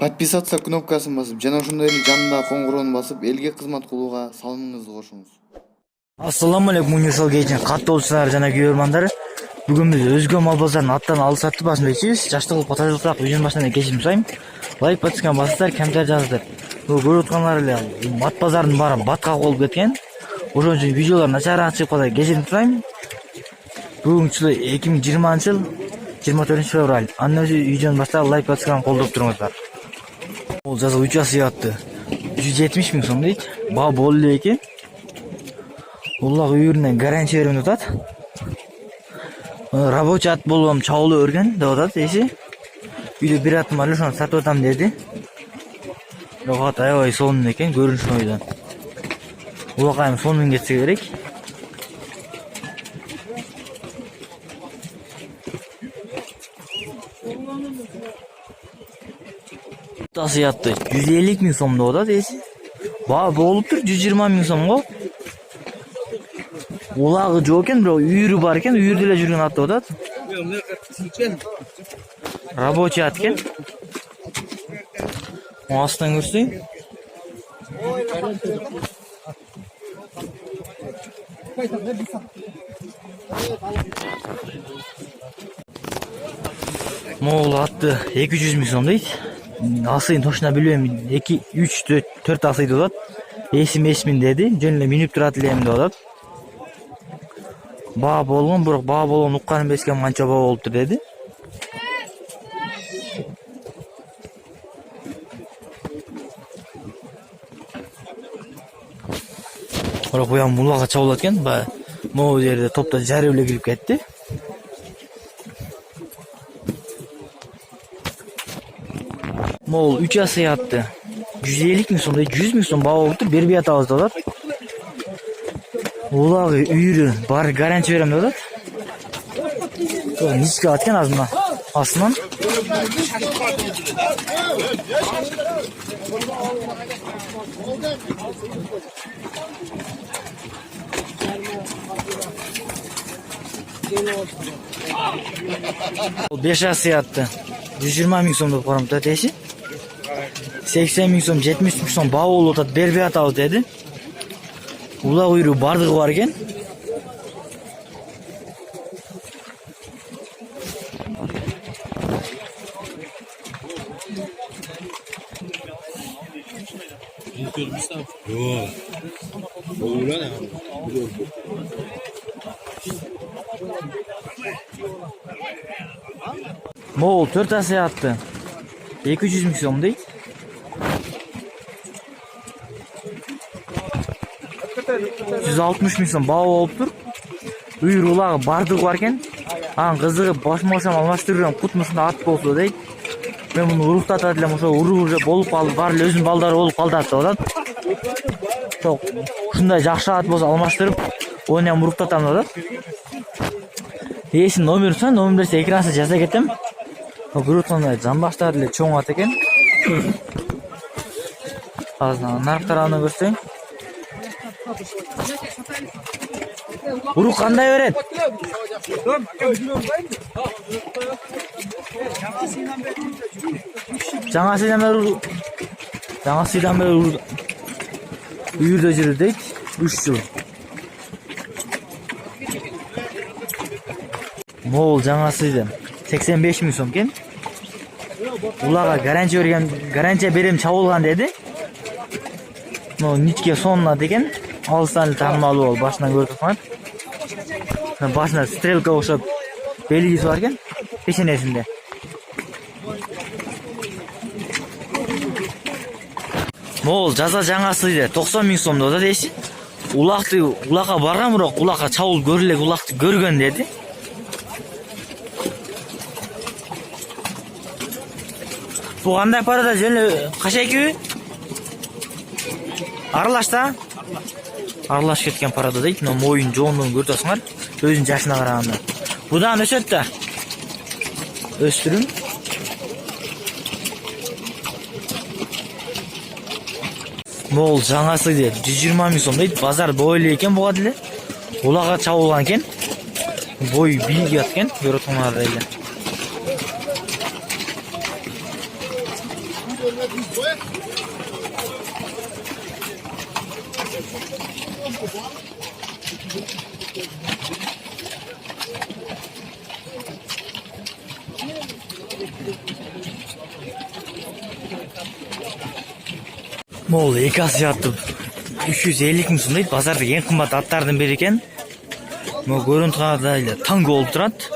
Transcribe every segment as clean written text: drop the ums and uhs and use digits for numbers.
Подписаться кнопкасын басып, жана ошондой эле жанындагы коңгуроonu басып, элге кызмат кылууга салымыңызды кошуңуз. Ассаламу алейкум универсал кечин каттоочулар жана көрөрмандар. Бүгүн биз өзгө мал базарынын аттан алып сатуу башында ичебиз. Жаштык потажылык видеонун башынан кечирим сурайм. Лайк подписка басыңыздар, комментарий жазыңыздар. Көрүп аткандар эле мат базарынын баары баткак болуп кеткен. Ошон үчүн видеолор начараак чыгып калса кечирим сурайм. Бүгүнкү жылы 2020 жыл 24 февраль. Андан видеонун башында лайк подписканы колдоп туруңуздар. Бул жазуу 3 асыятты. 170 миң сом дейт. Баа болуу эле экен. Уллак үйүрүнөн гарантия берем деп атат. Рабочий ат болгом чабылып өргөн деп атат эси. Үйдө бир атым бар эле, ошону сатып атам деди. Рогат аябай сонун экен көрүнүшүнө ойдон. Улакайым сонун кетсе керек. Тасыятты 150 миң сом деп атат эси. Баа болуптур 120 миң сомго. Улагы жок экен, бирок үйүрү бар экен, үйүрдө эле жүргөн ат деп атат. Рабочий ат экен. Астан көрсөйм. Могул атты 200 миң сом дейт. Асыйын точно билбейм. 2, 3, 4 асый деп атат. Эсмин деди. Жөн эле минип турат элем деп атат. Баа болгон, бирок баа болгон укканым бескем канча баа болуптур деди. Бирок буям улакка чабылат экен. Могу жерде топто жарып эле кирип кетти. Могул 3 асыятты. 150 миң сом, 100 миң сом баа болуптур, бербей атабыз деп атат. Улагы үйүрү бар гарантия берем деп атат. Ничке аткен азынан. Астынан. Ол 5 асыятты. 120 миң сом деп карамтат эси. 80 миң сом, 70 миң сом баа болуп атат, бербей атабыз деди. Улак үйрү бардыгы бар экен. Могул 4 асыятты. 200 миң сом дейт. 160 миң сом баа болуптур. Үйүр улагы бардыгы бар экен. Анын кызыгы бошмошам алмаштырып кутмушунда ат болсо дейт. Мен муну уруктатат элем, ошо уруу уже болуп калды, бар эле өзүнүн балдары болуп калды деп атат. Ушундай жакшы ат болсо алмаштырып, оны ham уруктатам деп атат. Эсинин номерин сұраса, номер берсе экранга жаза кетем. Көрүп аткандай жамбаштар эле чоң ат экен. Азыр наркы тарабынан көрсөйм. Урук кандай берет? Жаңа сыйдан бери үйүрдө жүрүп дейт. 3 жыл. Могул жаңа сыйдан 85 миң сом экен. Улага гарантия берем чабылган деди. Ничке сонна деген. Алыстан эле таанымал болуп башынан көрүп атат. Башында стрелка окшоп белгиси бар экен, пешенесинде. Могул жаза жаңа сыйды 90 миң сом деп атат эси. Улакка барган, бирок улакка чабылып көрүлөк улакты көргөн деди. Бу кандай парада жөн эле кача аралашта? Аралаш кеткен парада дейт. Моюн жоондугун көрүп атасыңар. Өзүнүн жашына караганда. Будан өсөт да. Өстүрүм. Могул жаңа сыйды 120 миң сом дейт. Базар бой эле экен буга деле. Улакка чабылган экен. Бой бийлик аткен, көрөт атасыңар эле. Мол эки асыяты 350 миң сом дейт. Базардагы эң кымбат аттардын бири экен. Могу көрүнүп тургандай эле таң болуп турат.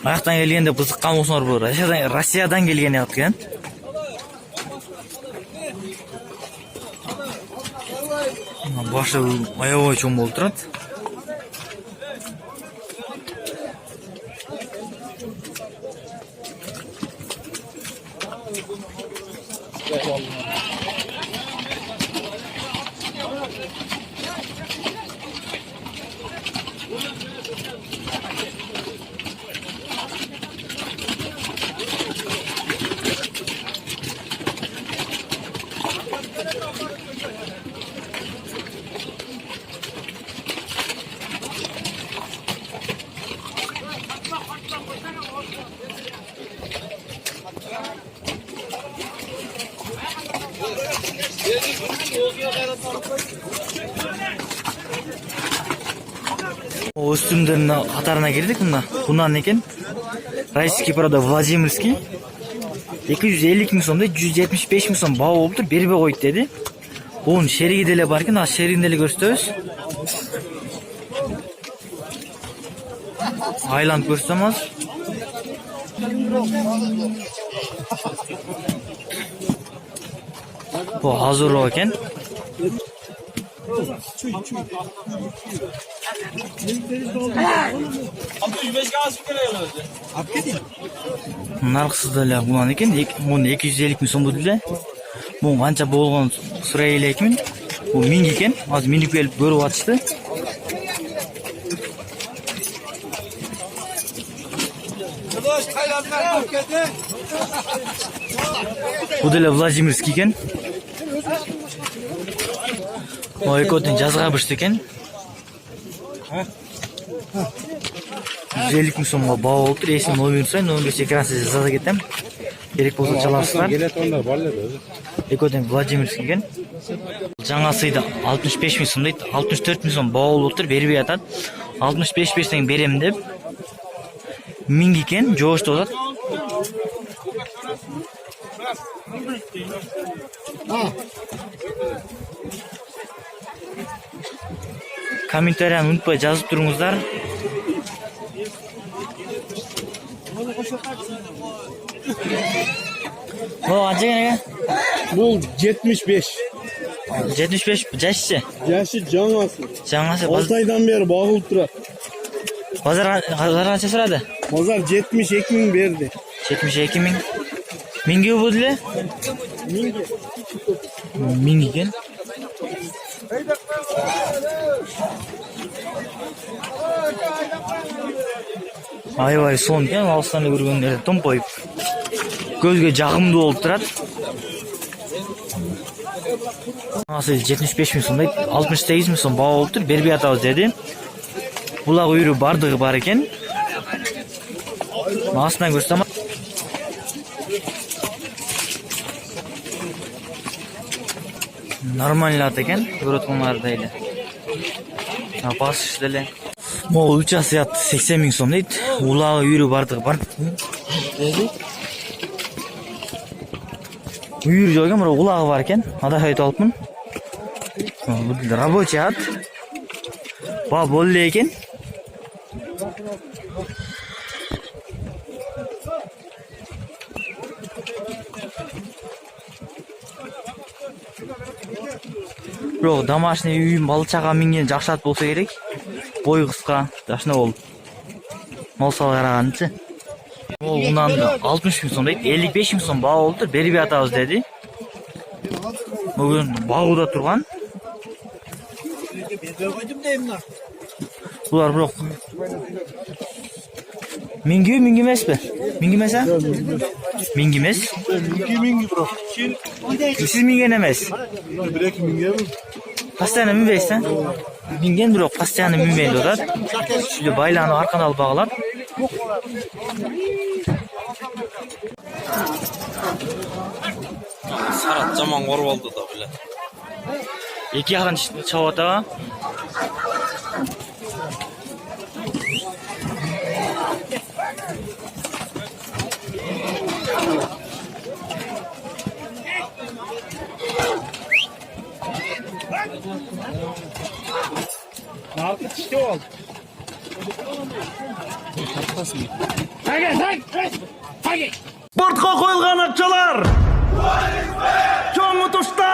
Аяктан келгенде бызыккан болсоңор бул Россиядан келген ат экен. Башы аябай чоң болуп турат. O üstümlerin katarına girdik bunda. Bundan ne ken? Rayski Pro'da Vladimирский. 250 ming so'mda 175 ming so'm baho bo'lib tur, berib qo'ydi dedi. Onun şerigi dele barkin, az şerigini dele ko'rsatamiz. Aylanib ko'rsatamiz. Bu hazırroq ekan. Narxsizlar bulan ekan, buni 250 ming so'm bo'ldi. Bu qancha bo'lgan so'raylik ekan. Bu 1000 ekan. Hozir minib kelib ko'rib atishdi. Bu da Vladimирский ekan. O ekotin жазгабышты ekan. 150 ming so'mga baho bo'lib tur. Esim nomer so'ng, nomer ekran siz yozib ketam. Kerak bo'lsa chalasizlar. Ekotin Vladimирский ekan. Жаңасыйда 65 ming so'm deydi. 64 ming so'm baho bo'lib tur, berib yatadi. 65 bersang berem deb 1000 ekan, jo'shdi o'zat. Kommentariyani unutmay yozib turingizlar. Bu qanchaga? Bu 75. 75 jaşçı. Yaşı Жаңасы. Жаңасы 6 aydan beri bağılıp durar. Pazar qancha so'radi? Pazar 72 ming berdi. 72 ming. Mingga bo'ldi? 1000 ekan. Ay son ekan, Alstanni ko'rganda tompoyib. Ko'zga jag'imli bo'lib turadi. Asıl 75 ming so'm deydi. 68 ming so'm baho bo'lib tur, berib yatamiz dedi. Bular uyri bardig'i bar ekan. Aslından ko'rsataman. Normallat ekan, ko'rayotganlaridaydi. Basishdilar. Mo uchasi 80 ming so'm deydi. Ular uyri bardig'i bar. Uyur joyga mana ulag'i bar ekan. Adashib aytib olibman. Bu рабочий at. Va bo'ldi ekan. Biroq домашний uyim balichaqa mingan жақшат bo'lsa kerak. Boy qisqa, dashna bo'ldi. Molsal qaragancha. Bundan 60 ming so'm deydi. 55 ming so'm baho bo'ldi, berib yatamiz dedi. Bugun bag'uda turgan. Bular biroq mingi emasmi? Mingi emas-a? Mingi emas. Mingi biroq. Siz mingan emas. Bir-iki mingami? Постоянно minbaysan. Mingan biroq постоянно minmaydi ular. Shunday baylanib orqadan olib bog'lab. Сарат жаман қор болды да біле. Екі яғын чабып атаға. Narkı çişte ol. Спортқа қойылған ақшалар! Чоң ұтышта